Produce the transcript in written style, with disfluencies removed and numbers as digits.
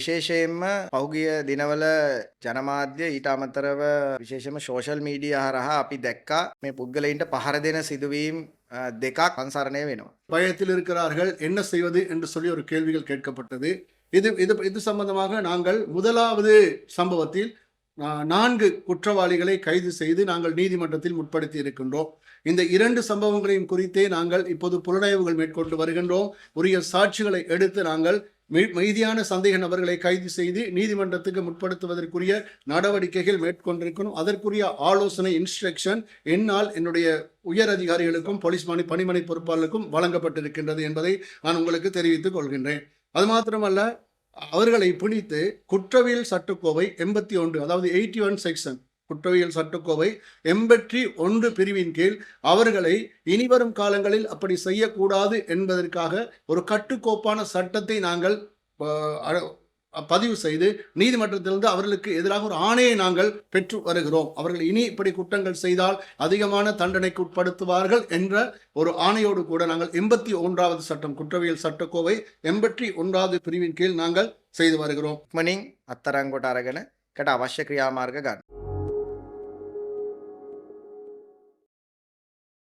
විශේෂයෙන්ම පහුගිය දිනවල ජනමාධ්‍ය ඊට අමතරව විශේෂයෙන්ම සෝෂල් මීඩියා හරහා අපි දැක්කා මේ පුද්ගලයින්ට පහර දෙන සිදුවීම් දෙකක් අන්සරණය වෙනවා. பயத்தில் இருக்கிறார்கள், என்ன செய்வது என்று சொல்லி ஒரு கேள்விகள் கேட்கப்பட்டது. இது சம்பந்தமாக நாங்கள் முதலாவது சம்பவத்தில் 4 குற்றவாளிகளை கைது செய்து நாங்கள் நீதிமன்றத்தில் முற்படுத்தி இருக்கின்றோம். இந்த 2 சம்பவங்களையும் குறித்தே நாங்கள் இப்போது புலனாய்வுகள் மேற்கொண்டு வருகின்றோம். உரிய சாட்சிகளை எடுத்து நாங்கள் மீதியான சந்தேக நபர்களை கைது செய்து நீதிமன்றத்துக்கு முற்படுத்துவதற்குரிய நடவடிக்கைகள் மேற்கொண்டிருக்கணும். அதற்குரிய ஆலோசனை இன்ஸ்ட்ரக்ஷன் என்னால் என்னுடைய உயர் அதிகாரிகளுக்கும் போலீஸ் பணிமனை பொறுப்பாளருக்கும் வழங்கப்பட்டிருக்கின்றது என்பதை நான் உங்களுக்கு தெரிவித்துக் கொள்கின்றேன். அது மாத்திரமல்ல, அவர்களை பிடித்து குற்றவியல் சட்டக்கோவை 81, அதாவது 81 செக்ஷன், குற்றவியல் சட்டக்கோவை 81 பிரிவின் கீழ் அவர்களை இனிவரும் காலங்களில் அப்படி செய்யக்கூடாது என்பதற்காக ஒரு கட்டுக்கோப்பான சட்டத்தை நாங்கள் பதிவு செய்து நீதிமன்றத்திலிருந்து அவர்களுக்கு எதிராக ஒரு ஆணையை நாங்கள் பெற்று வருகிறோம். அவர்கள் இனி இப்படி குற்றங்கள் செய்தால் அதிகமான தண்டனைக்கு உட்படுத்துவார்கள் என்ற ஒரு ஆணையோடு கூட நாங்கள் 81வது சட்டம், குற்றவியல் சட்டக்கோவை 81வது பிரிவின் கீழ் நாங்கள் செய்து வருகிறோம். මනින් අත්තරංගොට අරගෙන කට අවශ්‍ය ක්‍රියාමාර්ග ගන්න.